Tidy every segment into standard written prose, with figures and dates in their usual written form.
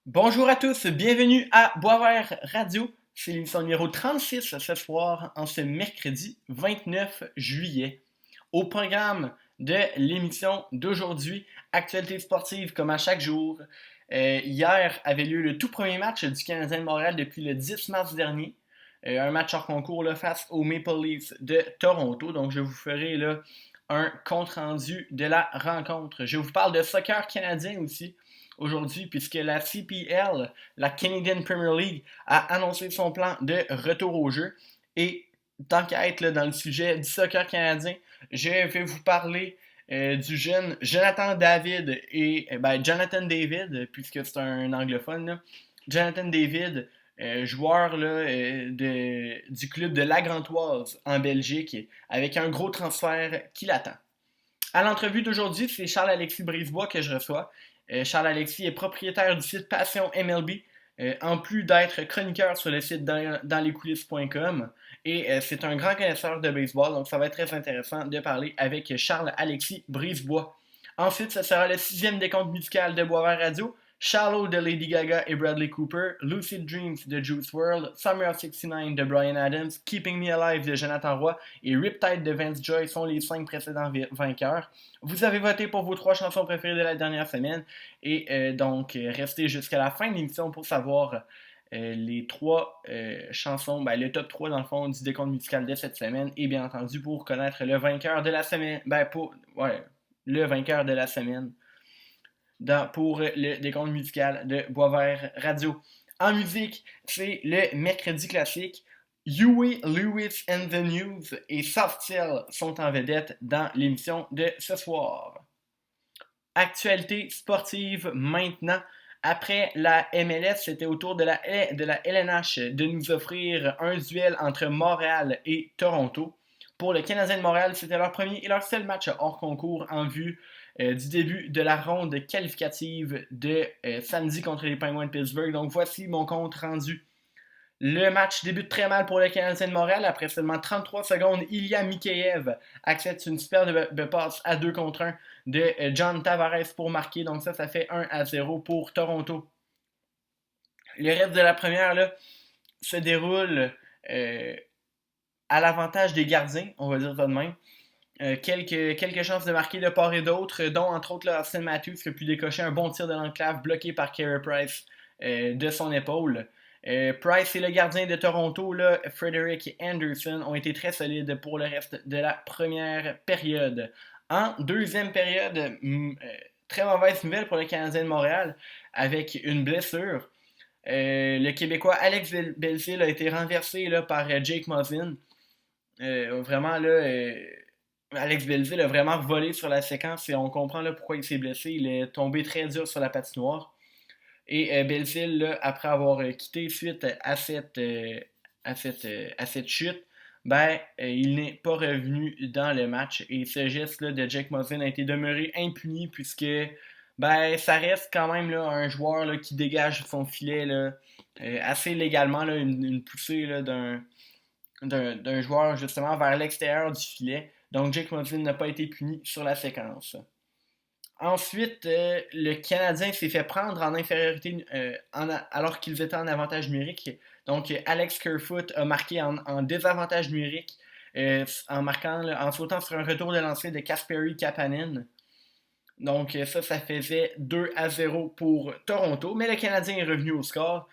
Bonjour à tous, bienvenue à Boisvert Radio. C'est l'émission numéro 36 ce soir, en ce mercredi 29 juillet. Au programme de l'émission d'aujourd'hui, actualité sportive comme à chaque jour. Hier avait lieu le tout premier match du Canadien de Montréal depuis le 10 mars dernier. Un match hors concours là, face aux Maple Leafs de Toronto. Donc je vous ferai là, un compte-rendu de la rencontre. Je vous parle de soccer canadien aussi aujourd'hui, puisque la CPL, la Canadian Premier League, a annoncé son plan de retour au jeu. Et tant qu'à être là, dans le sujet du soccer canadien, je vais vous parler du jeune Jonathan David Jonathan David, puisque c'est un anglophone, là. Jonathan David, joueur là, du club de La Grantoise en Belgique, avec un gros transfert qui l'attend. À l'entrevue d'aujourd'hui, c'est Charles-Alexis Brisebois que je reçois. Charles-Alexis est propriétaire du site Passion MLB, en plus d'être chroniqueur sur le site danslescoulisses.com. Et c'est un grand connaisseur de baseball, donc ça va être très intéressant de parler avec Charles-Alexis Brisebois. Ensuite, ce sera le sixième décompte musical de Boisvert Radio. Shallow de Lady Gaga et Bradley Cooper, Lucid Dreams de Juice WRLD, Summer of 69 de Bryan Adams, Keeping Me Alive de Jonathan Roy et Riptide de Vance Joy sont les 5 précédents vainqueurs. Vous avez voté pour vos 3 chansons préférées de la dernière semaine et donc restez jusqu'à la fin de l'émission pour savoir les 3 chansons, le top 3 dans le fond du décompte musical de cette semaine et bien entendu pour connaître le vainqueur de la semaine, le vainqueur de la semaine pour le décompte musical de Boisvert Radio. En musique, c'est le mercredi classique. Huey Lewis and the News et Softail sont en vedette dans l'émission de ce soir. Actualité sportive maintenant. Après la MLS, c'était au tour de la LNH de nous offrir un duel entre Montréal et Toronto. Pour le Canadien de Montréal, c'était leur premier et leur seul match hors concours en vue du début de la ronde qualificative de samedi contre les Penguins de Pittsburgh. Donc voici mon compte rendu. Le match débute très mal pour le Canadien de Montréal. Après seulement 33 secondes, Ilya Mikheyev accepte une superbe passe à 2 contre 1 de John Tavares pour marquer. Donc ça fait 1-0 pour Toronto. Le reste de la première là, se déroule à l'avantage des gardiens, on va dire ça de même. Quelques chances de marquer de part et d'autre, dont entre autres là, Austin Matthews qui a pu décocher un bon tir de l'enclave bloqué par Carey Price de son épaule. Price et le gardien de Toronto, là, Frederick Anderson, ont été très solides pour le reste de la première période. En deuxième période, très mauvaise nouvelle pour le Canadien de Montréal, avec une blessure. Le Québécois Alex Belzile a été renversé là, par Jake Muzzin. Vraiment, là, Alex Belzile a vraiment volé sur la séquence et on comprend là, pourquoi il s'est blessé. Il est tombé très dur sur la patinoire. Et Belzile, là, après avoir quitté suite à cette chute, il n'est pas revenu dans le match. Et ce geste là, de Jake Muzzin a été demeuré impuni puisque ça reste quand même là, un joueur là, qui dégage son filet là, assez légalement, là, une poussée là, d'un joueur justement vers l'extérieur du filet. Donc Jake Muzzin n'a pas été puni sur la séquence. Ensuite, le Canadien s'est fait prendre en infériorité alors qu'ils étaient en avantage numérique. Donc, Alex Kerfoot a marqué en désavantage numérique en sautant sur un retour de lancer de Kasperi Kapanen. Donc, ça faisait 2-0 pour Toronto. Mais le Canadien est revenu au score.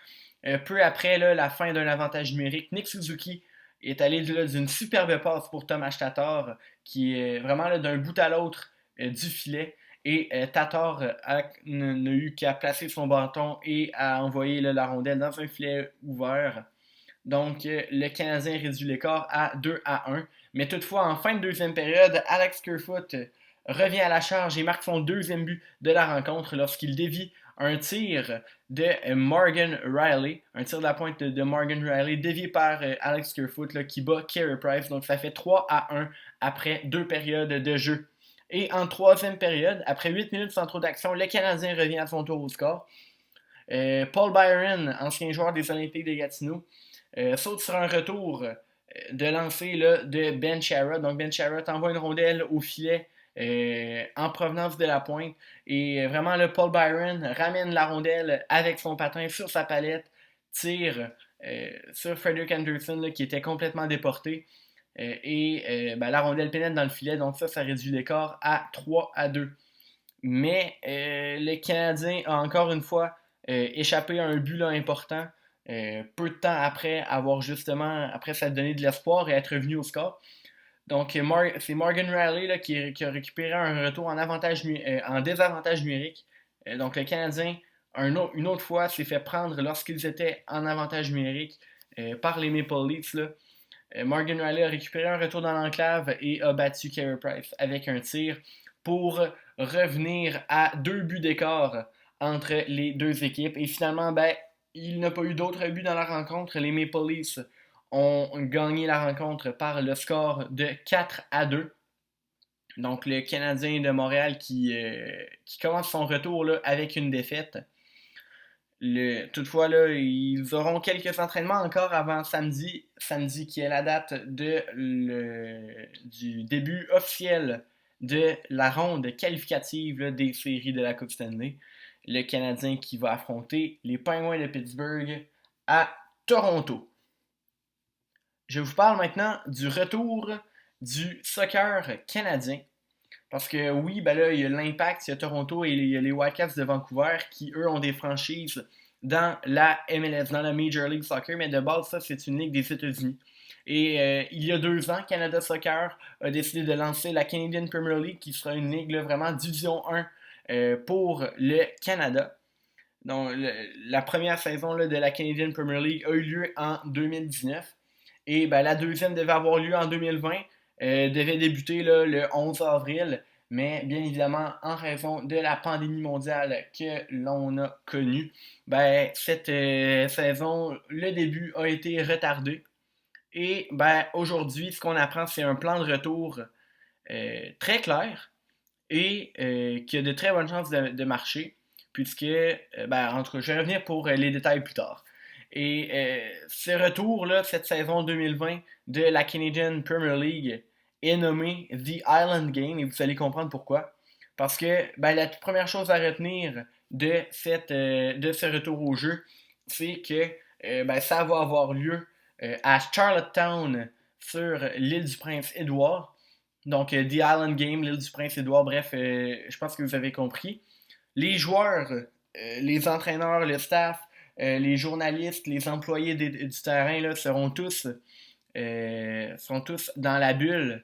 Peu après là, la fin d'un avantage numérique, Nick Suzuki est allé d'une superbe passe pour Thomas Tatar, qui est vraiment là, d'un bout à l'autre du filet. Et Tatar n'a eu qu'à placer son bâton et à envoyer là, la rondelle dans un filet ouvert. Donc, le Canadien réduit l'écart à 2-1. Mais toutefois, en fin de deuxième période, Alex Kerfoot revient à la charge et marque son deuxième but de la rencontre lorsqu'il dévie un tir de Morgan Riley, un tir de la pointe de Morgan Riley dévié par Alex Kerfoot là, qui bat Carey Price. Donc, ça fait 3-1 après 2 périodes de jeu. Et en troisième période, après 8 minutes sans trop d'action, le Canadien revient à son tour au score. Paul Byron, ancien joueur des Olympiques de Gatineau, saute sur un retour de lancer là, de Ben Chara. Donc Ben Chara t'envoie une rondelle au filet en provenance de la pointe. Et vraiment, le Paul Byron ramène la rondelle avec son patin sur sa palette, tire sur Frederick Anderson là, qui était complètement déporté. La rondelle pénètre dans le filet, donc ça réduit l'écart à 3-2. Mais le Canadien a encore une fois échappé à un but là, important, peu de temps après avoir justement, après s'être donné de l'espoir et être revenu au score. Donc c'est Morgan Riley là, qui a récupéré un retour en désavantage numérique. Donc le Canadien, une autre fois, s'est fait prendre lorsqu'ils étaient en avantage numérique par les Maple Leafs. Là. Morgan Riley a récupéré un retour dans l'enclave et a battu Carey Price avec un tir pour revenir à 2 buts d'écart entre les deux équipes. Et finalement, il n'a pas eu d'autres buts dans la rencontre. Les Maple Leafs ont gagné la rencontre par le score de 4-2. Donc le Canadien de Montréal qui commence son retour là, avec une défaite. Toutefois, là, ils auront quelques entraînements encore avant samedi qui est la date du début officiel de la ronde qualificative là, des séries de la Coupe Stanley. Le Canadien qui va affronter les Penguins de Pittsburgh à Toronto. Je vous parle maintenant du retour du soccer canadien. Parce que oui, là, il y a l'Impact, il y a Toronto et il y a les Whitecaps de Vancouver qui, eux, ont des franchises dans la MLS, dans la Major League Soccer, mais de base, ça, c'est une ligue des États-Unis. Et il y a 2 ans, Canada Soccer a décidé de lancer la Canadian Premier League, qui sera une ligue là, vraiment Division 1 pour le Canada. Donc, la première saison là, de la Canadian Premier League a eu lieu en 2019. Et la deuxième devait avoir lieu en 2020. Devait débuter là, le 11 avril, mais bien évidemment, en raison de la pandémie mondiale que l'on a connue, cette saison, le début a été retardé. Et aujourd'hui, ce qu'on apprend, c'est un plan de retour très clair et qui a de très bonnes chances de marcher, puisque, en tout cas, je vais revenir pour les détails plus tard. Et ce retour-là, cette saison 2020 de la Canadian Premier League est nommé The Island Game, et vous allez comprendre pourquoi. Parce que la toute première chose à retenir de ce retour au jeu, c'est que ça va avoir lieu à Charlottetown sur l'île du Prince-Édouard. Donc, The Island Game, l'île du Prince-Édouard, bref, je pense que vous avez compris. Les joueurs, les entraîneurs, le staff, les journalistes, les employés du terrain là, sont tous dans la bulle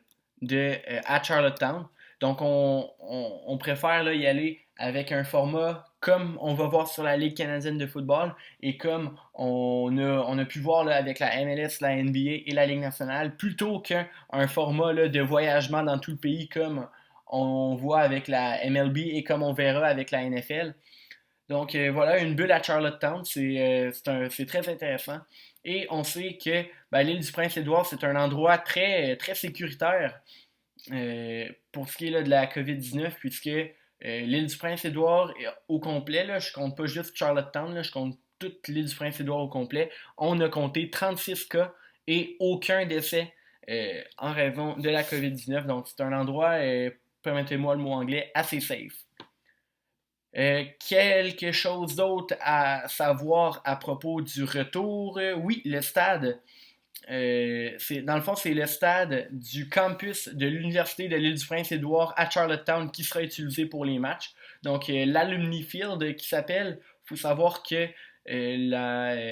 à Charlottetown. Donc, on préfère là, y aller avec un format comme on va voir sur la Ligue canadienne de football et comme on a pu voir là, avec la MLS, la NBA et la Ligue nationale, plutôt qu'un format là, de voyagement dans tout le pays comme on voit avec la MLB et comme on verra avec la NFL. Donc voilà, une bulle à Charlottetown, c'est très intéressant. Et on sait que l'île du Prince-Édouard, c'est un endroit très, très sécuritaire pour ce qui est là, de la COVID-19, puisque l'île du Prince-Édouard au complet, là, je compte pas juste Charlottetown, là, je compte toute l'île du Prince-Édouard au complet, on a compté 36 cas et aucun décès en raison de la COVID-19. Donc c'est un endroit, permettez-moi le mot anglais, assez safe. Quelque chose d'autre à savoir à propos du retour? Oui, le stade. Dans le fond, c'est le stade du campus de l'Université de l'Île-du-Prince-Édouard à Charlottetown qui sera utilisé pour les matchs. Donc, l'Alumni Field qui s'appelle. Il faut savoir que la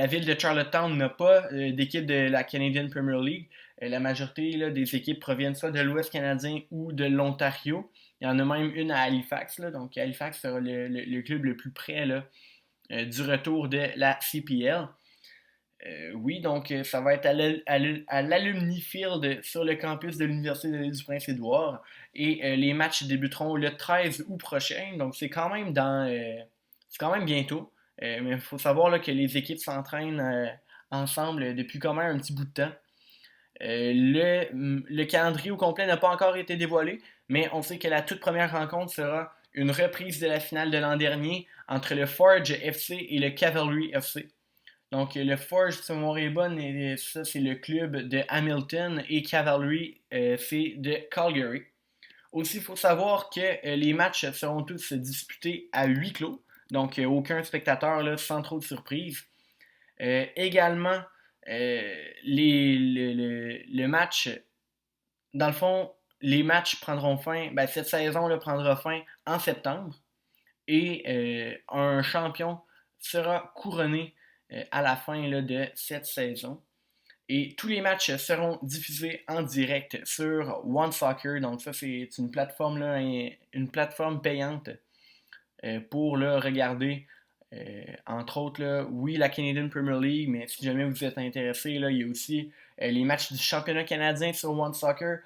ville de Charlottetown n'a pas d'équipe de la Canadian Premier League. La majorité là, des équipes proviennent soit de l'Ouest canadien ou de l'Ontario. Il y en a même une à Halifax. Là, donc, Halifax sera le club le plus près là, du retour de la CPL. Oui, donc ça va être à l'Alumni Field sur le campus de l'Université de l'Île-du-Prince-Édouard. Et les matchs débuteront le 13 août prochain. Donc, c'est quand même bientôt. Mais il faut savoir là, que les équipes s'entraînent ensemble depuis quand même un petit bout de temps. Le calendrier au complet n'a pas encore été dévoilé, mais on sait que la toute première rencontre sera une reprise de la finale de l'an dernier entre le Forge FC et le Cavalry FC. Donc, le Forge, si ma mémoire est bonne, et ça, c'est le club de Hamilton et Cavalry, c'est de Calgary. Aussi, il faut savoir que les matchs seront tous disputés à huis clos. Donc, aucun spectateur là, sans trop de surprise. Également, le match, dans le fond, les matchs prendront fin, ben, cette saison là, prendra fin en septembre et un champion sera couronné à la fin là, de cette saison. Et tous les matchs seront diffusés en direct sur OneSoccer. Donc ça, c'est une plateforme, là, une plateforme payante pour là, regarder, entre autres, là, oui, la Canadian Premier League, mais si jamais vous êtes intéressé, là, il y a aussi les matchs du championnat canadien sur OneSoccer.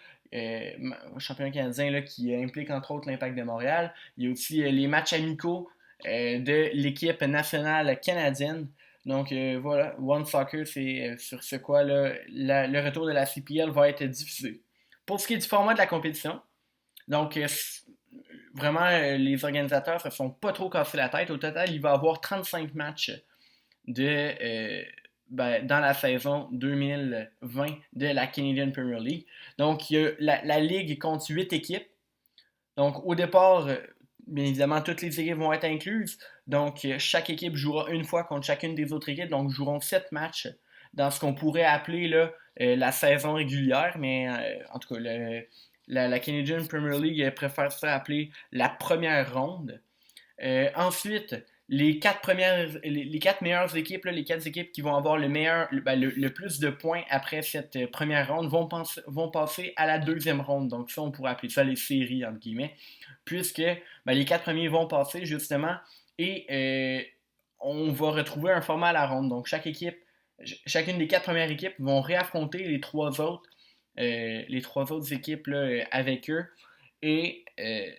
Championnat canadien là, qui implique entre autres l'Impact de Montréal. Il y a aussi les matchs amicaux de l'équipe nationale canadienne. Donc voilà, One Soccer, c'est sur ce quoi là, le retour de la CPL va être diffusé. Pour ce qui est du format de la compétition, donc vraiment les organisateurs ne se sont pas trop cassés la tête. Au total, il va y avoir 35 matchs de, dans la saison 2020 de la Canadian Premier League. Donc la Ligue compte 8 équipes. Donc au départ, bien évidemment, toutes les équipes vont être incluses. Donc, chaque équipe jouera une fois contre chacune des autres équipes. Donc, joueront 7 matchs dans ce qu'on pourrait appeler là, la saison régulière. Mais en tout cas, la Canadian Premier League préfère ça appeler la première ronde. Ensuite, les quatre meilleures équipes, là, les 4 équipes qui vont avoir le plus de points après cette première ronde vont passer à la deuxième ronde. Donc ça, on pourrait appeler ça les séries, entre guillemets, puisque les 4 premiers vont passer justement et on va retrouver un format à la ronde. Donc chacune des 4 premières équipes vont réaffronter les trois autres équipes là, avec eux. Et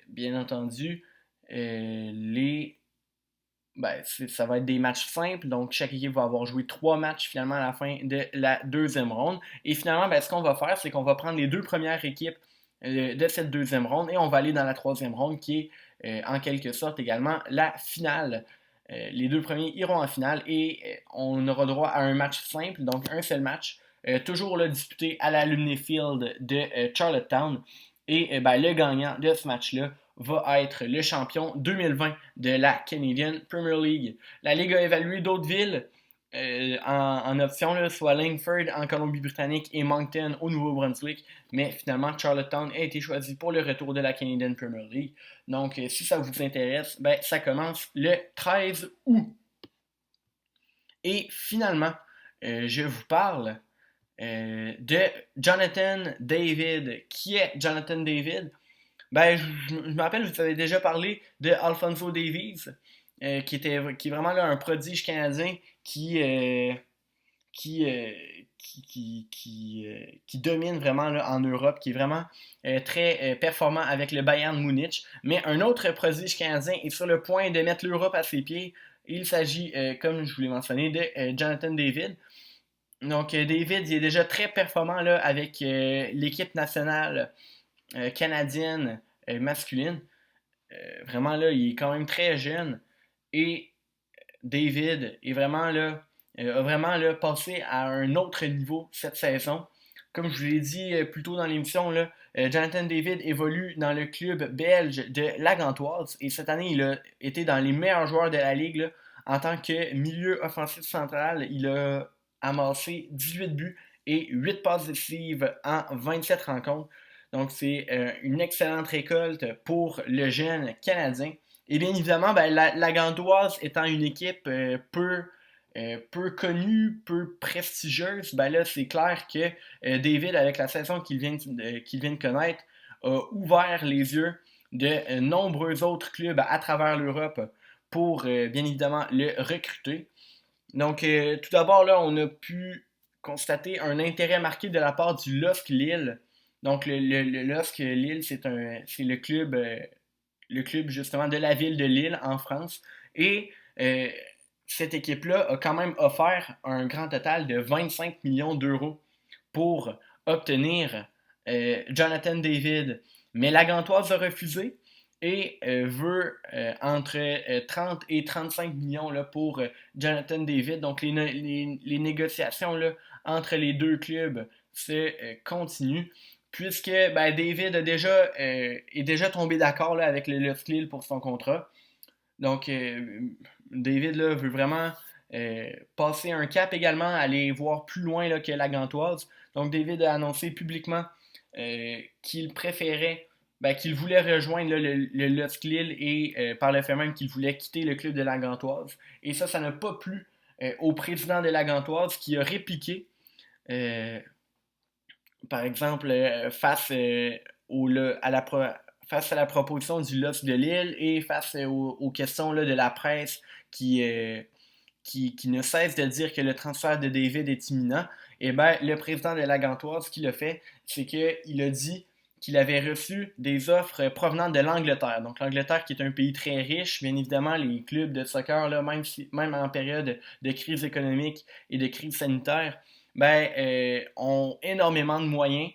bien entendu, ça va être des matchs simples, donc chaque équipe va avoir joué 3 matchs finalement à la fin de la deuxième ronde. Et finalement, ce qu'on va faire, c'est qu'on va prendre les 2 premières équipes de cette deuxième ronde et on va aller dans la troisième ronde qui est en quelque sorte également la finale. Les 2 premiers iront en finale et on aura droit à un match simple, donc un seul match, toujours là, disputé à la Lumney Field de Charlottetown. Et le gagnant de ce match-là va être le champion 2020 de la Canadian Premier League. La Ligue a évalué d'autres villes en option, là, soit Langford en Colombie-Britannique et Moncton au Nouveau-Brunswick, mais finalement Charlottetown a été choisi pour le retour de la Canadian Premier League. Donc si ça vous intéresse, ça commence le 13 août. Et finalement, je vous parle de Jonathan David. Qui est Jonathan David? Je me rappelle, je vous avais déjà parlé de Alphonso Davies, qui est vraiment là, un prodige canadien qui domine vraiment là, en Europe, qui est vraiment très performant avec le Bayern Munich. Mais un autre prodige canadien est sur le point de mettre l'Europe à ses pieds. Il s'agit, comme je vous l'ai mentionné, de Jonathan David. Donc, David, il est déjà très performant là, avec l'équipe nationale canadienne masculine. Vraiment, là, il est quand même très jeune. Et David est vraiment là, a vraiment là, passé à un autre niveau cette saison. Comme je vous l'ai dit plus tôt dans l'émission, là, Jonathan David évolue dans le club belge de la Gantoise. Et cette année, il a été dans les meilleurs joueurs de la ligue. Là, en tant que milieu offensif central, il a amassé 18 buts et 8 passes décisives en 27 rencontres. Donc, c'est une excellente récolte pour le jeune Canadien. Et bien évidemment, la Gantoise étant une équipe peu connue, peu prestigieuse, là, c'est clair que David, avec la saison qu'il vient de connaître, a ouvert les yeux de nombreux autres clubs à travers l'Europe pour, bien évidemment, le recruter. Donc, tout d'abord, là, on a pu constater un intérêt marqué de la part du LOSC Lille. Donc, le LOSC Lille, c'est le club justement de la ville de Lille en France. Et cette équipe-là a quand même offert un grand total de 25 millions d'euros pour obtenir Jonathan David. Mais la Gantoise a refusé. et veut entre 30 et 35 millions là, pour Jonathan David. Donc les négociations là, entre les deux clubs se continuent, puisque David est déjà tombé d'accord là, avec le Lusk Lille pour son contrat. Donc David là, veut vraiment passer un cap également, aller voir plus loin là, que la Gantoise. Donc David a annoncé publiquement qu'il préférait, qu'il voulait rejoindre là, le Lusk Lille et par le fait même qu'il voulait quitter le club de la Gantoise. Et ça n'a pas plu au président de la Gantoise qui a répliqué, par exemple, face à la proposition du Lusk de Lille et face aux questions là, de la presse qui ne cesse de dire que le transfert de David est imminent. Et le président de la Gantoise, ce qu'il a fait, c'est qu'il a dit qu'il avait reçu des offres provenant de l'Angleterre. Donc l'Angleterre qui est un pays très riche, bien évidemment, les clubs de soccer, là, même en période de crise économique et de crise sanitaire, ont énormément de moyens.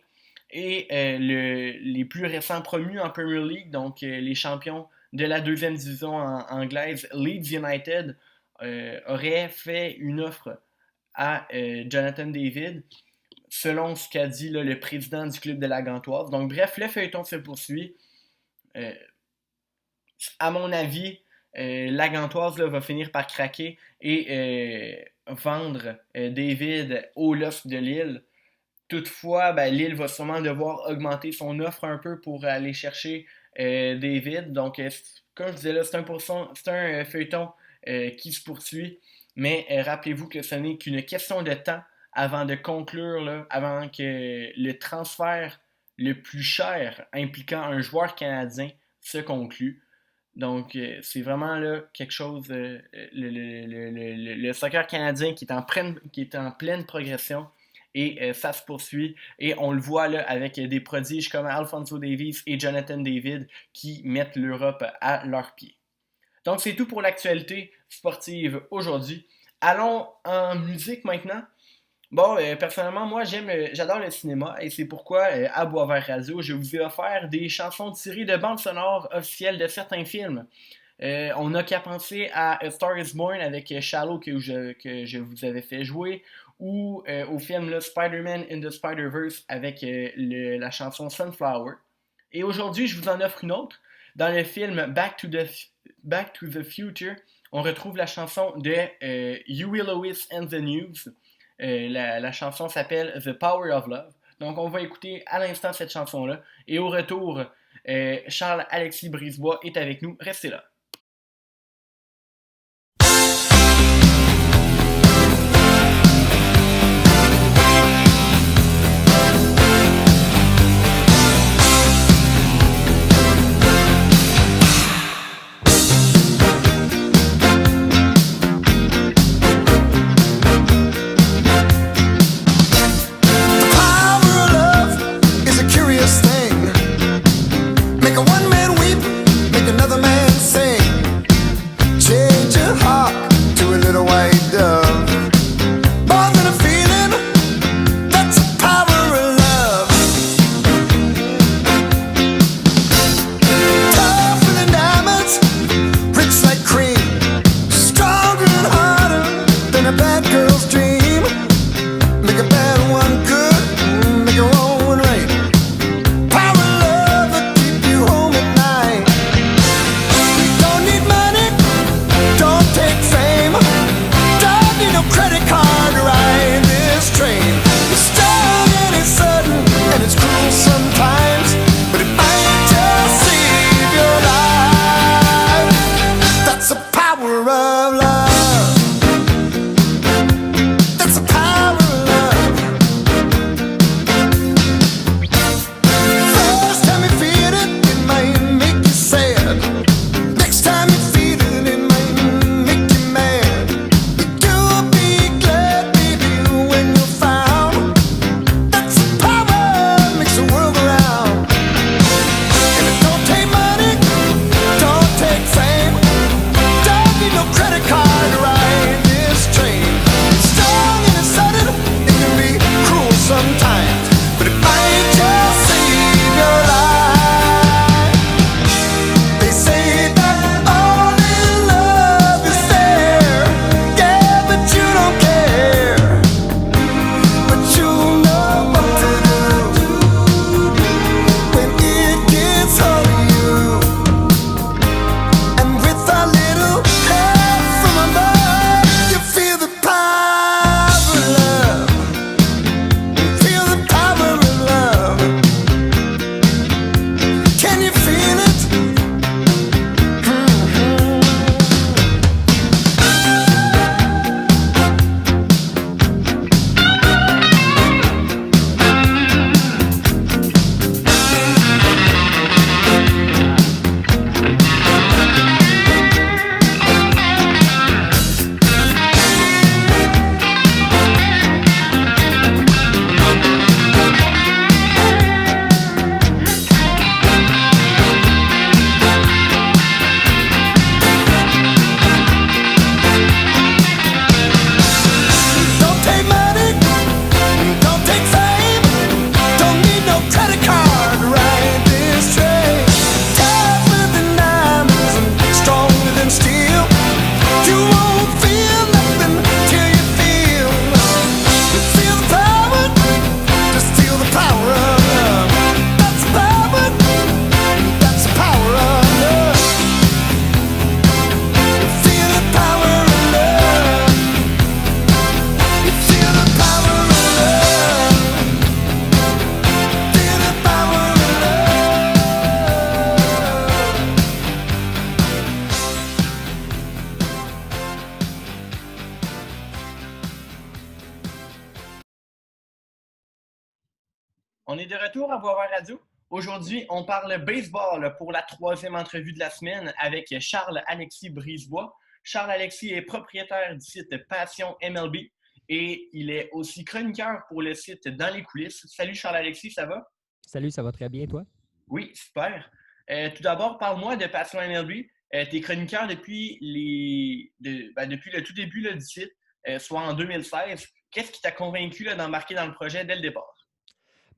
Et les plus récents promus en Premier League, donc les champions de la deuxième division anglaise, Leeds United, aurait fait une offre à Jonathan David, selon ce qu'a dit là, le président du club de la Gantoise. Donc bref, le feuilleton se poursuit. À mon avis, la Gantoise là, va finir par craquer et vendre David au Lusk de Lille. Toutefois, Lille va sûrement devoir augmenter son offre un peu pour aller chercher David. Donc, comme je disais là, c'est un feuilleton qui se poursuit. Mais rappelez-vous que ce n'est qu'une question de temps avant de conclure, là, avant que le transfert le plus cher impliquant un joueur canadien se conclue. Donc, c'est vraiment là quelque chose, le soccer canadien qui est en pleine progression. Et ça se poursuit. Et on le voit là avec des prodiges comme Alphonso Davies et Jonathan David qui mettent l'Europe à leurs pieds. Donc c'est tout pour l'actualité sportive aujourd'hui. Allons en musique maintenant. Bon, personnellement, moi j'adore le cinéma et c'est pourquoi à Boisvert Radio, je vous ai offert des chansons tirées de bandes sonores officielles de certains films. On n'a qu'à penser à A Star Is Born avec Shallow que je vous avais fait jouer, ou au film là, Spider-Man in the Spider-Verse avec la chanson Sunflower. Et aujourd'hui, je vous en offre une autre. Dans le film Back to the Future, on retrouve la chanson de Huey Lewis and the News. La chanson s'appelle The Power of Love. Donc on va écouter à l'instant cette chanson-là. Et au retour, Charles-Alexis Brisebois est avec nous. Restez là. No On est de retour à Boisvert Radio. Aujourd'hui, on parle baseball pour la troisième entrevue de la semaine avec Charles-Alexis Brisebois. Charles-Alexis est propriétaire du site Passion MLB et il est aussi chroniqueur pour le site Dans les coulisses. Salut Charles-Alexis, ça va? Salut, ça va très bien, toi? Oui, super. Tout d'abord, parle-moi de Passion MLB. Tu es chroniqueur depuis le tout début là, du site, soit en 2016. Qu'est-ce qui t'a convaincu d'embarquer dans le projet dès le départ?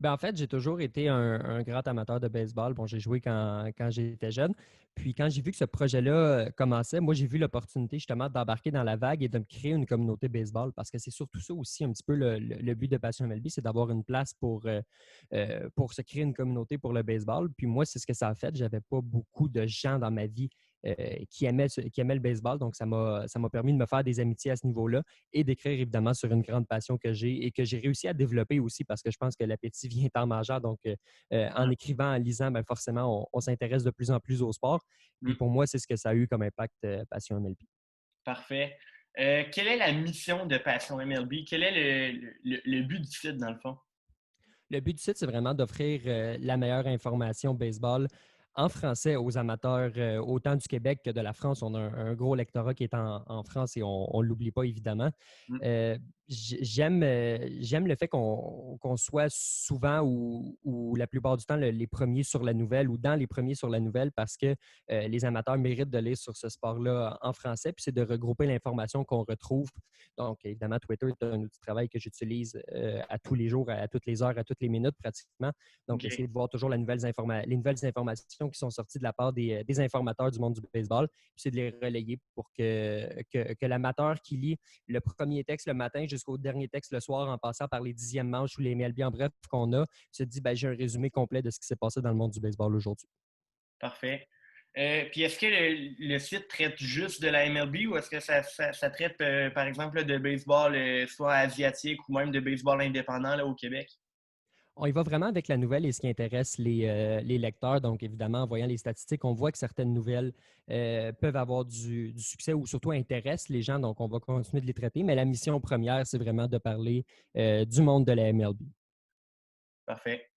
En fait, j'ai toujours été un grand amateur de baseball. Bon, j'ai joué quand j'étais jeune. Puis quand j'ai vu que ce projet-là commençait, moi, j'ai vu l'opportunité justement d'embarquer dans la vague et de me créer une communauté baseball parce que c'est surtout ça aussi un petit peu le but de Passion MLB, c'est d'avoir une place pour se créer une communauté pour le baseball. Puis moi, c'est ce que ça a fait. J'avais pas beaucoup de gens dans ma vie qui aimaient le baseball. Donc, ça m'a permis de me faire des amitiés à ce niveau-là et d'écrire évidemment sur une grande passion que j'ai et que j'ai réussi à développer aussi parce que je pense que l'appétit vient en mangeant. Donc, en écrivant, en lisant, forcément, on s'intéresse de plus en plus au sport. Puis Mm. pour moi, c'est ce que ça a eu comme impact Passion MLB. Parfait. Quelle est la mission de Passion MLB? Quel est le but du site, dans le fond? Le but du site, c'est vraiment d'offrir la meilleure information baseball en français aux amateurs, autant du Québec que de la France. On a un gros lectorat qui est en France et on ne l'oublie pas, évidemment. Mm. Euh, j'aime le fait qu'on soit souvent ou la plupart du temps les premiers sur la nouvelle ou dans les premiers sur la nouvelle parce que les amateurs méritent de lire sur ce sport-là en français. Puis c'est de regrouper l'information qu'on retrouve. Donc, évidemment, Twitter est un outil de travail que j'utilise à tous les jours, à toutes les heures, à toutes les minutes pratiquement. Donc, OK. essayer de voir toujours les nouvelles informations qui sont sorties de la part des informateurs du monde du baseball, puis c'est de les relayer pour que l'amateur qui lit le premier texte le matin jusqu'au dernier texte le soir, en passant par les 10e manches ou les MLB en bref qu'on a, se dit j'ai un résumé complet de ce qui s'est passé dans le monde du baseball aujourd'hui. Parfait. Puis est-ce que le site traite juste de la MLB ou est-ce que ça traite, par exemple, de baseball soit asiatique ou même de baseball indépendant là, au Québec? On y va vraiment avec la nouvelle et ce qui intéresse les lecteurs. Donc, évidemment, en voyant les statistiques, on voit que certaines nouvelles peuvent avoir du succès ou surtout intéressent les gens. Donc, on va continuer de les traiter. Mais la mission première, c'est vraiment de parler du monde de la MLB. Parfait.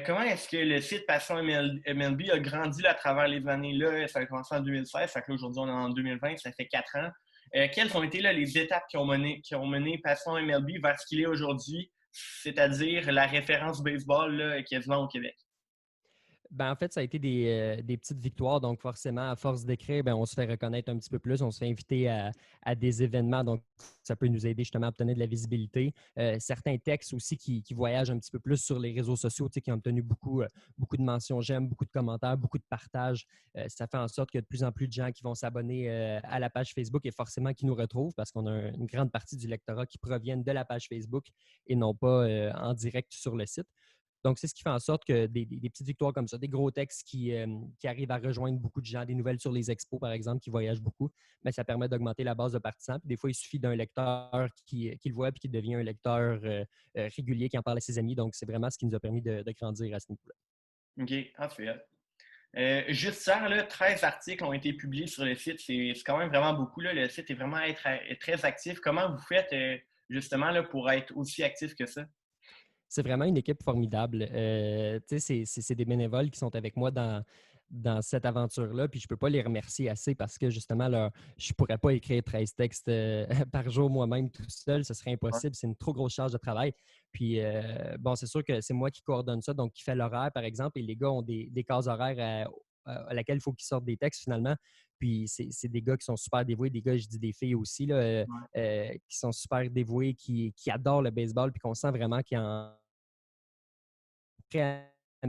Comment est-ce que le site Passion MLB a grandi là, à travers les années? Là, ça a commencé en 2016, ça fait qu'aujourd'hui on est en 2020, ça fait 4 ans. Quelles ont été là, les étapes qui ont mené Passion MLB vers ce qu'il est aujourd'hui, c'est-à-dire la référence baseball là, quasiment au Québec? En fait, ça a été des petites victoires. Donc, forcément, à force d'écrire, on se fait reconnaître un petit peu plus. On se fait inviter à des événements. Donc, ça peut nous aider justement à obtenir de la visibilité. Certains textes aussi qui voyagent un petit peu plus sur les réseaux sociaux, qui ont obtenu beaucoup de mentions j'aime, beaucoup de commentaires, beaucoup de partages. Ça fait en sorte qu'il y a de plus en plus de gens qui vont s'abonner à la page Facebook et forcément qui nous retrouvent parce qu'on a une grande partie du lectorat qui proviennent de la page Facebook et non pas en direct sur le site. Donc, c'est ce qui fait en sorte que des petites victoires comme ça, des gros textes qui arrivent à rejoindre beaucoup de gens, des nouvelles sur les expos, par exemple, qui voyagent beaucoup, ça permet d'augmenter la base de partisans. Puis des fois, il suffit d'un lecteur qui le voit et qui devient un lecteur régulier, qui en parle à ses amis. Donc, c'est vraiment ce qui nous a permis de grandir à ce niveau-là. OK, c'est hot. Juste ça, là, 13 articles ont été publiés sur le site. C'est quand même vraiment beaucoup. Là. Le site est vraiment très actif. Comment vous faites justement là, pour être aussi actif que ça? C'est vraiment une équipe formidable. C'est des bénévoles qui sont avec moi dans cette aventure-là, puis je ne peux pas les remercier assez parce que justement, je ne pourrais pas écrire 13 textes par jour moi-même tout seul, ce serait Ouais. impossible, c'est une trop grosse charge de travail. Puis, c'est sûr que c'est moi qui coordonne ça, donc qui fait l'horaire, par exemple, et les gars ont des cases horaires à laquelle il faut qu'ils sortent des textes finalement. Puis, c'est des gars qui sont super dévoués, des gars, je dis des filles aussi, là, Ouais. qui sont super dévoués, qui adorent le baseball, puis qu'on sent vraiment qu'ils en prêts à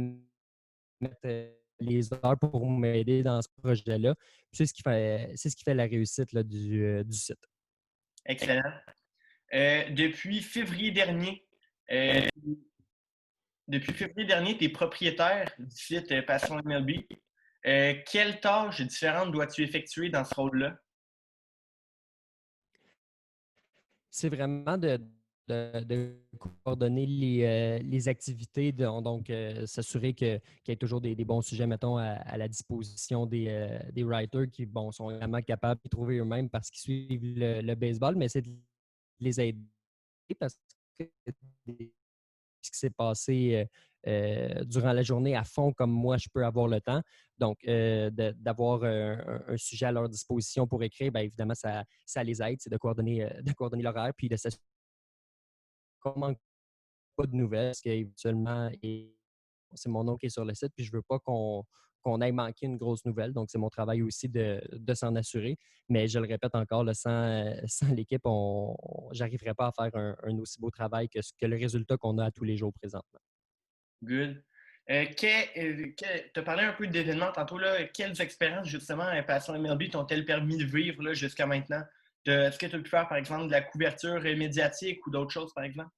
mettre les heures pour m'aider dans ce projet-là. Puis c'est ce qui fait la réussite là, du site. Excellent. Depuis février dernier, euh, tu es propriétaire du site Passion MLB. Quelles tâches différentes dois-tu effectuer dans ce rôle-là? C'est vraiment de coordonner les activités, donc s'assurer qu'il y ait toujours des bons sujets, mettons, à la disposition des writers qui sont vraiment capables de trouver eux-mêmes parce qu'ils suivent le baseball, mais c'est de les aider parce que ce qui s'est passé durant la journée à fond comme moi, je peux avoir le temps. Donc, d'avoir un sujet à leur disposition pour écrire, bien évidemment, ça les aide, c'est de coordonner l'horaire, puis de s'assurer qu'on ne manque pas de nouvelles, parce qu'éventuellement, c'est mon nom qui est sur le site, puis je ne veux pas qu'on aille manquer une grosse nouvelle. Donc, c'est mon travail aussi de s'en assurer. Mais je le répète encore, là, sans l'équipe, je n'arriverai pas à faire un aussi beau travail que le résultat qu'on a à tous les jours présentement. Good. Tu as parlé un peu d'événements tantôt. Là. Quelles expériences, justement, Passion MLB t'ont-elles permis de vivre là, jusqu'à maintenant? Est-ce que tu as pu faire, par exemple, de la couverture médiatique ou d'autres choses, par exemple?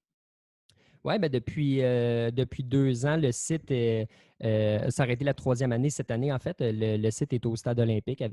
Oui, ben depuis 2 ans, le site ça aurait été la troisième année cette année, en fait. Le site est au Stade olympique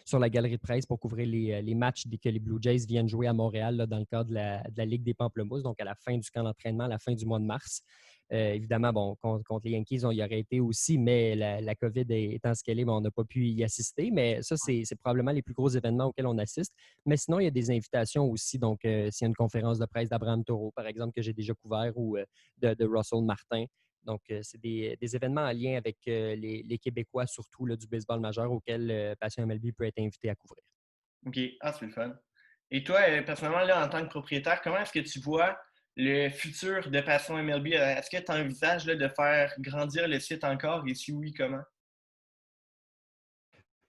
sur la galerie de presse pour couvrir les matchs dès que les Blue Jays viennent jouer à Montréal là, dans le cadre de la Ligue des Pamplemousses, donc à la fin du camp d'entraînement, à la fin du mois de mars. Évidemment, bon, contre les Yankees, on y aurait été aussi, mais la COVID étant ce qu'elle est, on n'a pas pu y assister. Mais ça, c'est probablement les plus gros événements auxquels on assiste. Mais sinon, il y a des invitations aussi. Donc, s'il y a une conférence de presse d'Abraham Taureau, par exemple, que j'ai déjà couvert, ou de Russell Martin. Donc, c'est des événements en lien avec les Québécois, surtout là, du baseball majeur, auxquels Passion MLB peut être invité à couvrir. OK. Ah, c'est le fun. Et toi, personnellement, là, en tant que propriétaire, comment est-ce que tu vois le futur de Passion MLB? Est-ce que tu envisages là, de faire grandir le site encore et si oui, comment?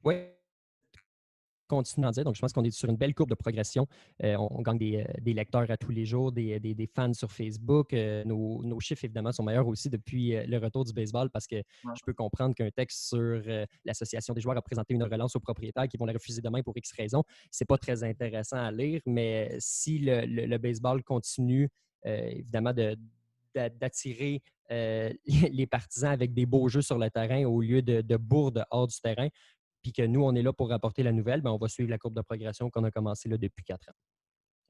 Oui, continue d'en dire. Donc, je pense qu'on est sur une belle courbe de progression. On gagne des lecteurs à tous les jours, des fans sur Facebook. Nos chiffres, évidemment, sont meilleurs aussi depuis le retour du baseball parce que Ouais. je peux comprendre qu'un texte sur l'association des joueurs a présenté une relance aux propriétaires qui vont la refuser demain pour X raisons. C'est pas très intéressant à lire, mais si le baseball continue, évidemment, d'attirer les partisans avec des beaux jeux sur le terrain au lieu de bourdes hors du terrain, puis que nous, on est là pour rapporter la nouvelle, ben, on va suivre la courbe de progression qu'on a commencé là, depuis 4 ans.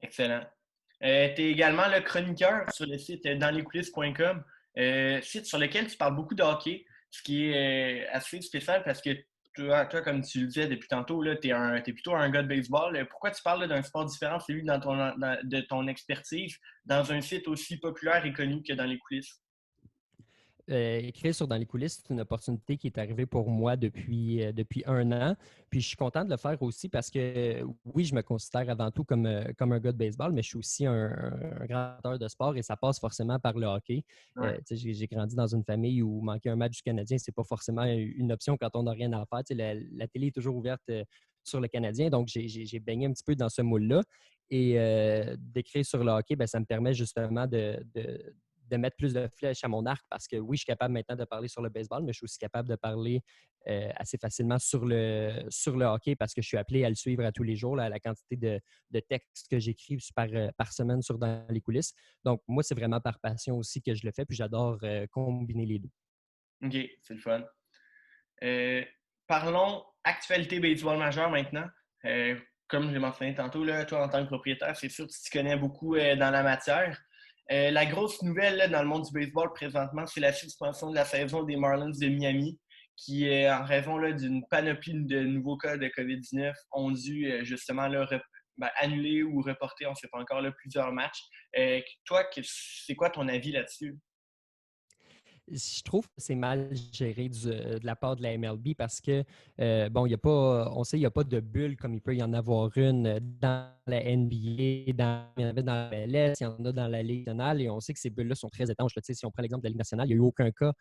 Excellent. Tu es également le chroniqueur sur le site danslescoulisses.com, site sur lequel tu parles beaucoup de hockey, ce qui est assez spécial parce que toi, comme tu le disais depuis tantôt, tu es plutôt un gars de baseball. Pourquoi tu parles là, d'un sport différent, celui de ton expertise, dans un site aussi populaire et connu que dans les coulisses? Écrire sur Dans les coulisses, c'est une opportunité qui est arrivée pour moi depuis 1 an. Puis je suis content de le faire aussi parce que oui, je me considère avant tout comme un gars de baseball, mais je suis aussi un grand amateur de sport et ça passe forcément par le hockey. Ouais. J'ai grandi dans une famille où manquer un match du Canadien, c'est pas forcément une option quand on n'a rien à faire. La télé est toujours ouverte sur le Canadien, donc j'ai baigné un petit peu dans ce moule-là. Et d'écrire sur le hockey, ben, ça me permet justement de mettre plus de flèches à mon arc parce que oui, je suis capable maintenant de parler sur le baseball, mais je suis aussi capable de parler assez facilement sur le hockey parce que je suis appelé à le suivre à tous les jours, là, à la quantité de textes que j'écris par semaine sur Dans les coulisses. Donc, moi, c'est vraiment par passion aussi que je le fais, puis j'adore combiner les deux. OK, c'est le fun. Euh, Parlons actualité baseball majeure maintenant. Comme j'ai mentionné tantôt, là, toi, en tant que propriétaire, c'est sûr que tu t'y connais beaucoup dans la matière. La grosse nouvelle là, dans le monde du baseball présentement, c'est la suspension de la saison des Marlins de Miami, qui, en raison là, d'une panoplie de nouveaux cas de COVID-19, ont dû justement là, annuler ou reporter, on ne sait pas encore, là, plusieurs matchs. Toi, c'est quoi ton avis là-dessus? Je trouve que c'est mal géré de la part de la MLB parce que, bon, on sait qu'il n'y a pas de bulle comme il peut y en avoir une dans la NBA, il y en avait dans la MLS, il y en a dans la Ligue nationale et on sait que ces bulles-là sont très étanches. Là. Si on prend l'exemple de la Ligue nationale, il n'y a eu aucun cas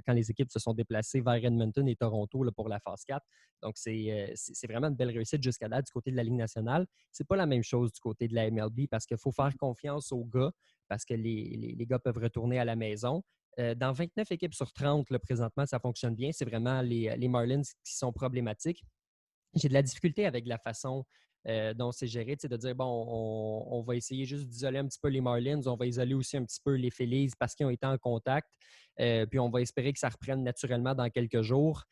quand les équipes se sont déplacées vers Edmonton et Toronto là, pour la phase 4. Donc, c'est vraiment une belle réussite jusqu'à là du côté de la Ligue nationale. C'est pas la même chose du côté de la MLB parce qu'il faut faire confiance aux gars parce que les gars peuvent retourner à la maison. Dans 29 équipes sur 30, là, présentement, ça fonctionne bien. C'est vraiment les Marlins qui sont problématiques. J'ai de la difficulté avec la façon dont c'est géré, de dire, bon, on va essayer juste d'isoler un petit peu les Marlins, on va isoler aussi un petit peu les Phillies parce qu'ils ont été en contact, puis on va espérer que ça reprenne naturellement dans quelques jours.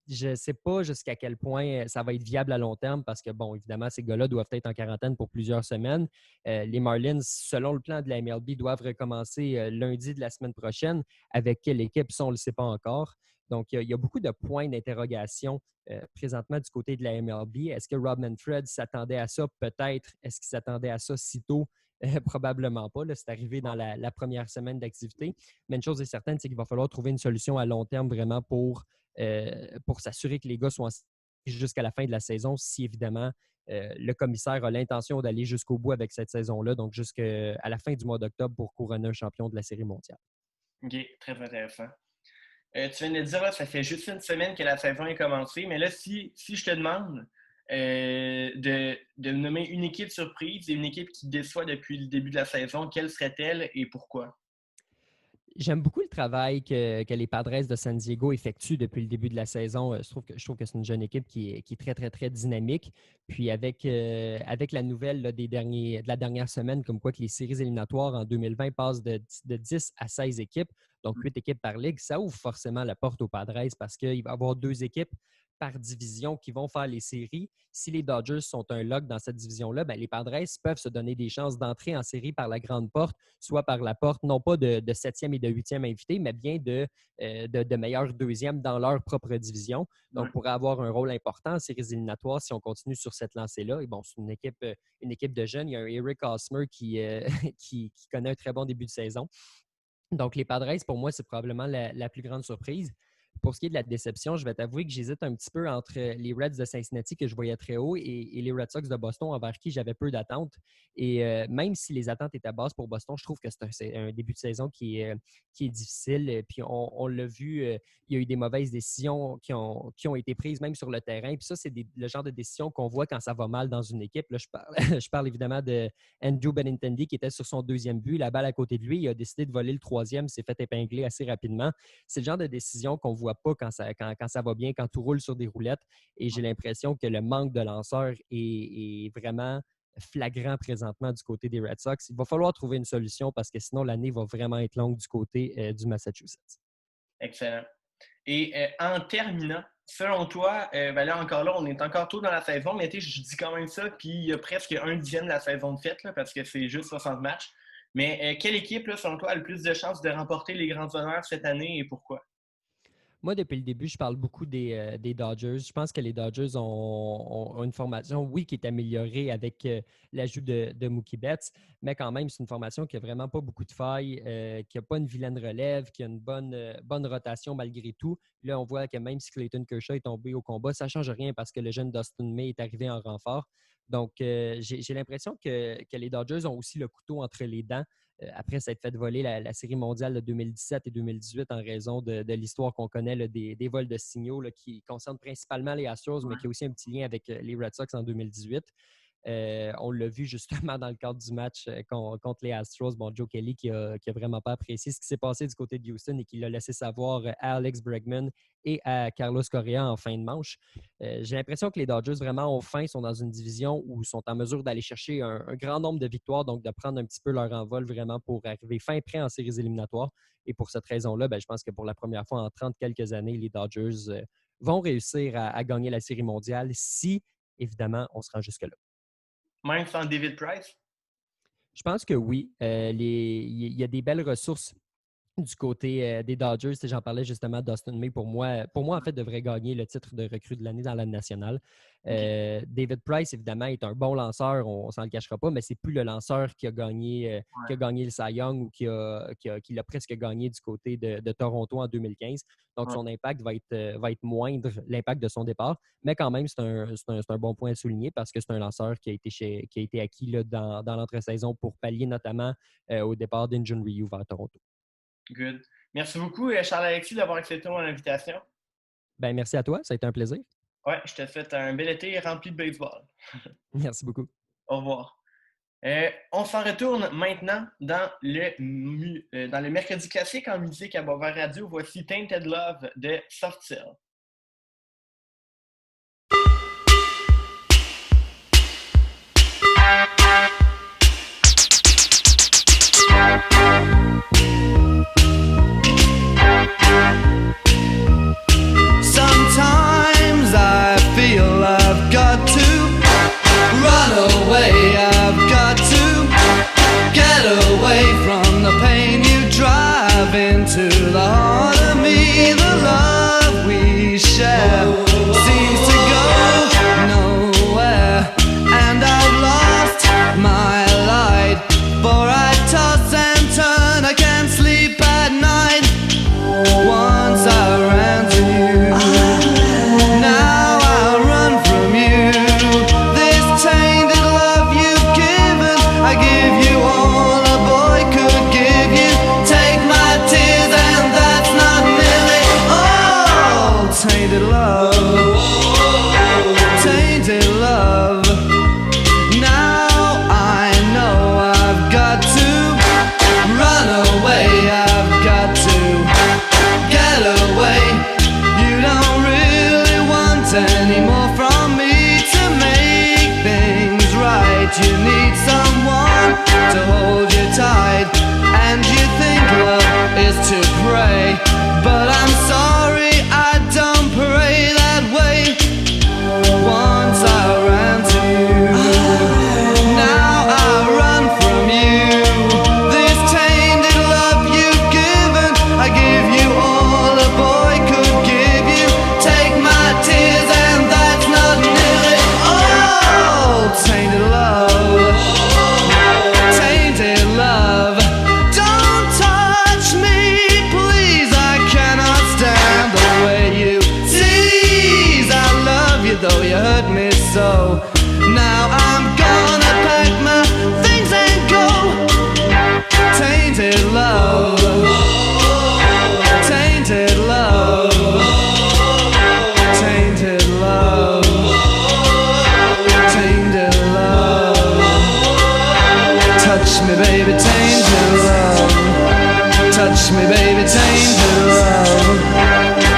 Je ne sais pas jusqu'à quel point ça va être viable à long terme parce que, bon, évidemment, ces gars-là doivent être en quarantaine pour plusieurs semaines. Les Marlins, selon le plan de la MLB, doivent recommencer lundi de la semaine prochaine. Avec quelle équipe, ça, on ne le sait pas encore. Donc, il y a beaucoup de points d'interrogation présentement du côté de la MLB. Est-ce que Rob Manfred s'attendait à ça? Peut-être. Est-ce qu'il s'attendait à ça si tôt? Probablement pas. Là, c'est arrivé dans la première semaine d'activité. Mais une chose est certaine, c'est qu'il va falloir trouver une solution à long terme vraiment pour s'assurer que les gars soient jusqu'à la fin de la saison, si évidemment le commissaire a l'intention d'aller jusqu'au bout avec cette saison-là, donc jusqu'à la fin du mois d'octobre pour couronner un champion de la Série mondiale. OK, très intéressant. Tu viens de dire, là, ça fait juste une semaine que la saison est commencée, mais là, si je te demande de nommer une équipe surprise et une équipe qui déçoit depuis le début de la saison, quelle serait-elle et pourquoi? J'aime beaucoup le travail que les Padres de San Diego effectuent depuis le début de la saison. Je trouve que c'est une jeune équipe qui est très, très, très dynamique. Puis avec la nouvelle là, de la dernière semaine, comme quoi que les séries éliminatoires en 2020 passent de 10 à 16 équipes, donc 8 équipes par ligue, ça ouvre forcément la porte aux Padres parce qu'il va y avoir 2 équipes par division qui vont faire les séries. Si les Dodgers sont un lock dans cette division-là, ben les Padres peuvent se donner des chances d'entrer en série par la grande porte, soit par la porte, non pas de 7e et de 8e invités, mais bien de meilleurs deuxièmes dans leur propre division. Donc, pourrait avoir un rôle important en séries éliminatoires si on continue sur cette lancée-là. Et bon, c'est une équipe de jeunes. Il y a un Eric Hosmer qui connaît un très bon début de saison. Donc, les Padres, pour moi, c'est probablement la plus grande surprise. Pour ce qui est de la déception, je vais t'avouer que j'hésite un petit peu entre les Reds de Cincinnati que je voyais très haut et les Red Sox de Boston envers qui j'avais peu d'attentes. Et même si les attentes étaient basses pour Boston, je trouve que c'est un début de saison qui est difficile. Et puis on l'a vu, il y a eu des mauvaises décisions qui ont été prises même sur le terrain. Puis ça, c'est le genre de décision qu'on voit quand ça va mal dans une équipe. Là, je parle évidemment de Andrew Benintendi qui était sur son 2e but. La balle à côté de lui, il a décidé de voler le 3e, s'est fait épingler assez rapidement. C'est le genre de décision qu'on voit pas quand ça va bien, quand tout roule sur des roulettes. Et j'ai l'impression que le manque de lanceurs est vraiment flagrant présentement du côté des Red Sox. Il va falloir trouver une solution parce que sinon, l'année va vraiment être longue du côté du Massachusetts. Excellent. Et en terminant, selon toi, ben là, on est encore tôt dans la saison, mais je dis quand même ça, puis il y a presque un dixième de la saison de fête, là, parce que c'est juste 60 matchs. Mais quelle équipe, là, selon toi, a le plus de chances de remporter les grands honneurs cette année et pourquoi? Moi, depuis le début, je parle beaucoup des Dodgers. Je pense que les Dodgers ont une formation, oui, qui est améliorée avec l'ajout de Mookie Betts, mais quand même, c'est une formation qui n'a vraiment pas beaucoup de failles, qui n'a pas une vilaine relève, qui a une bonne rotation malgré tout. Là, on voit que même si Clayton Kershaw est tombé au combat, ça ne change rien parce que le jeune Dustin May est arrivé en renfort. Donc, j'ai l'impression que les Dodgers ont aussi le couteau entre les dents après s'être fait voler la Série mondiale de 2017 et 2018 en raison de l'histoire qu'on connaît là, des vols de signaux là, qui concernent principalement les Astros, mais qui a aussi un petit lien avec les Red Sox en 2018. On l'a vu justement dans le cadre du match contre les Astros. Bon, Joe Kelly qui a vraiment pas apprécié ce qui s'est passé du côté de Houston et qui l'a laissé savoir à Alex Bregman et à Carlos Correa en fin de manche. J'ai l'impression que les Dodgers vraiment ont faim, sont dans une division où ils sont en mesure d'aller chercher un grand nombre de victoires, donc de prendre un petit peu leur envol vraiment pour arriver fin prêt en séries éliminatoires. Et pour cette raison-là, je pense que pour la première fois en 30 quelques années, les Dodgers vont réussir à gagner la Série mondiale si, évidemment, on se rend jusque-là. Même sans David Price? Je pense que oui. Il y a des belles ressources du côté des Dodgers. J'en parlais justement, Dustin May, pour moi, en fait, devrait gagner le titre de recrue de l'année dans la nationale. Okay. David Price, évidemment, est un bon lanceur, on ne s'en le cachera pas, mais ce n'est plus le lanceur qui a gagné le Cy Young ou qui l'a presque gagné du côté de Toronto en 2015. Donc, son impact va être moindre, l'impact de son départ. Mais quand même, c'est un bon point à souligner parce que c'est un lanceur qui a été acquis là, dans l'entre-saison pour pallier notamment au départ d'Injun Ryu vers Toronto. Good. Merci beaucoup, Charles-Alexis, d'avoir accepté mon invitation. Merci à toi. Ça a été un plaisir. Ouais, je te souhaite un bel été rempli de baseball. Merci beaucoup. Au revoir. On s'en retourne maintenant dans le mercredi classique en musique à Boisvert Radio. Voici Tainted Love de Soft Cell. Sometimes I feel I've got to run away, I've got to get away from the pain you drive into the heart of me. The love we share seems to go nowhere, and I've lost my light but I'm sorry I don't pray that way. Once I ran to you, now I run from you. This tainted love you've given, I give you all a boy could give you. Take my tears and that's not nearly all. Tainted love, tainted love. Don't touch me, please, I cannot stand the way you tease. I love you though you hurt me so. Now I'm gonna pack my things and go. Tainted love, tainted love, tainted love, tainted love. Touch me, baby, tainted love. Touch me, baby, tainted love.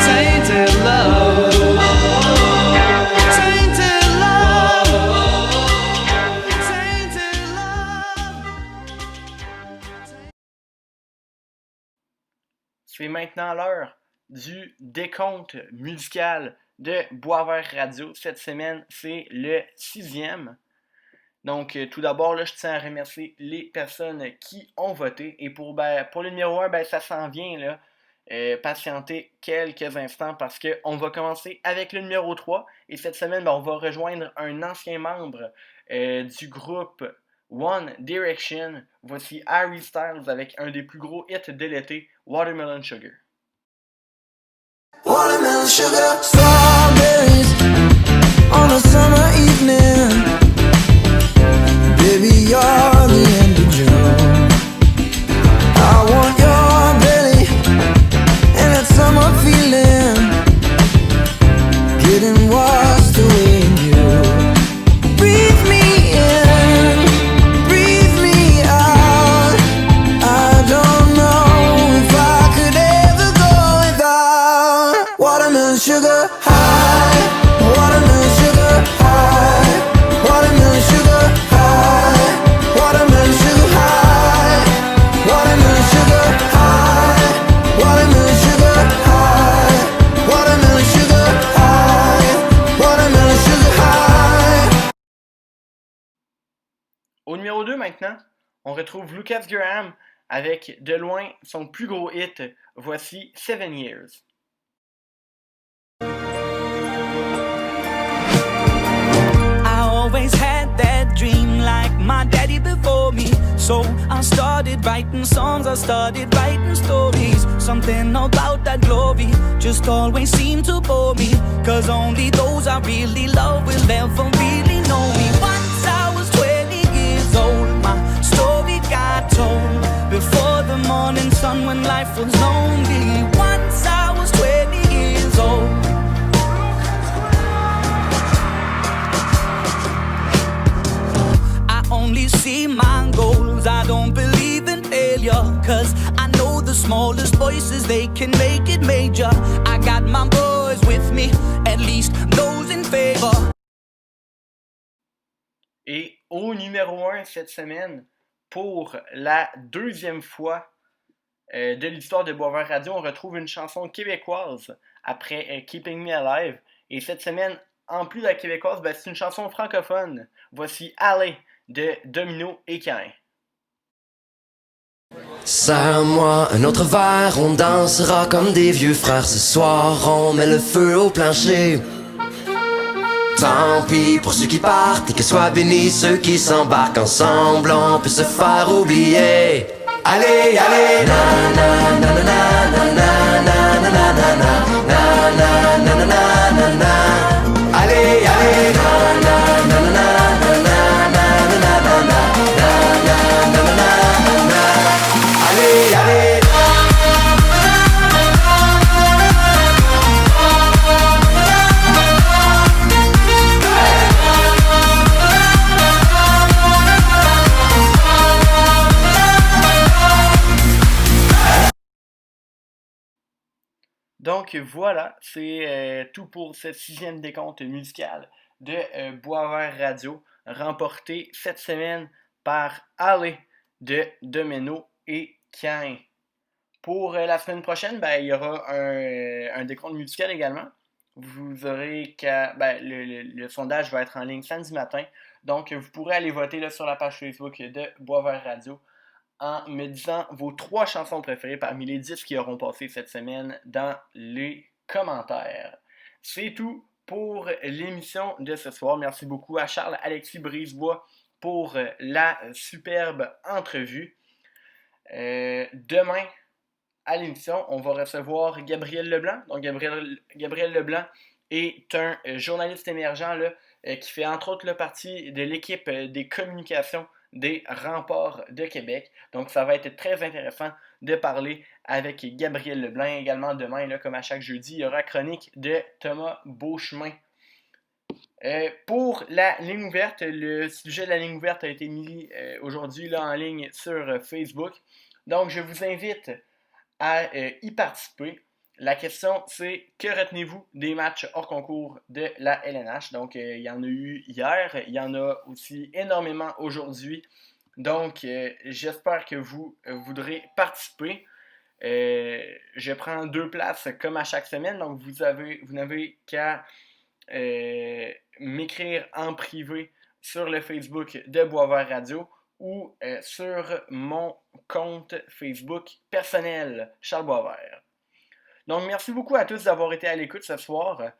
Tainted love. Tainted love. Tainted love. C'est maintenant l'heure du décompte musical de Boisvert Radio. Cette semaine, c'est le 6e. Donc, tout d'abord, là, je tiens à remercier les personnes qui ont voté. Et pour le numéro 1, ça s'en vient, là. Patienter quelques instants parce qu'on va commencer avec le numéro 3. Et cette semaine, on va rejoindre un ancien membre du groupe One Direction. Voici Harry Styles avec un des plus gros hits de l'été, Watermelon Sugar. Watermelon sugar, strawberries on a summer evening. Baby, you're the end of June. I want your belly and that summer feeling. Getting washed away in you. Breathe me in, breathe me out. I don't know if I could ever go without watermelon sugar high, watermelon sugar high, watermelon sugar high, watermelon sugar high, watermelon sugar high, watermelon sugar high, watermelon sugar high, watermelon sugar high. Au numéro 2 maintenant, on retrouve Lucas Graham avec de loin son plus gros hit. Voici 7 Years. I always had that dream like my daddy before me. So I started writing songs, I started writing stories. Something about that glory just always seemed to bore me. Cause only those I really love will ever really know me. Once I was 20 years old, my story got told. Before the morning sun when life was lonely. Once I was 20 years old. Only see my goals, I don't believe in failure. Cause I know the smallest voices, they can make it major. I got my boys with me, at least those in favor. Et au numéro 1 cette semaine, pour la deuxième fois de l'histoire de Boisvert Radio, on retrouve une chanson québécoise après Keeping Me Alive. Et cette semaine, en plus de la québécoise, c'est une chanson francophone. Voici Allez de Domino et Cain. Serre-moi un autre verre, on dansera comme des vieux frères. Ce soir, on met le feu au plancher. Tant pis pour ceux qui partent et que soient bénis ceux qui s'embarquent. Ensemble, on peut se faire oublier. Allez, allez, na na na na na na na na na na na na na na na na na. Allez, allez, na na na na na na. Allez, allez. Donc voilà, c'est tout pour ce 6e décompte musical de Boisvert Radio, remporté cette semaine par Allez de Domino et Cain. Pour la semaine prochaine, il y aura un décompte musical également. Vous aurez le sondage va être en ligne samedi matin. Donc, vous pourrez aller voter là, sur la page Facebook de Boisvert Radio en me disant vos 3 chansons préférées parmi les 10 qui auront passé cette semaine dans les commentaires. C'est tout pour l'émission de ce soir. Merci beaucoup à Charles-Alexis Brisebois pour la superbe entrevue. Demain, à l'émission, on va recevoir Gabriel Leblanc. Donc, Gabriel Leblanc est un journaliste émergent là, qui fait entre autres partie de l'équipe des communications des Remparts de Québec. Donc, ça va être très intéressant de parler avec Gabriel Leblanc. Également, demain, là, comme à chaque jeudi, il y aura chronique de Thomas Beauchemin. Pour la ligne ouverte, le sujet de la ligne ouverte a été mis aujourd'hui là, en ligne sur Facebook. Donc, je vous invite à y participer. La question, c'est que retenez-vous des matchs hors concours de la LNH? Donc, il y en a eu hier, il y en a aussi énormément aujourd'hui. Donc, j'espère que vous voudrez participer. Je prends 2 places comme à chaque semaine, donc vous n'avez qu'à m'écrire en privé sur le Facebook de Boisvert Radio ou sur mon compte Facebook personnel, Charles Boisvert. Donc, merci beaucoup à tous d'avoir été à l'écoute ce soir.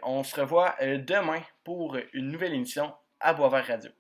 On se revoit demain pour une nouvelle émission à Boisvert Radio.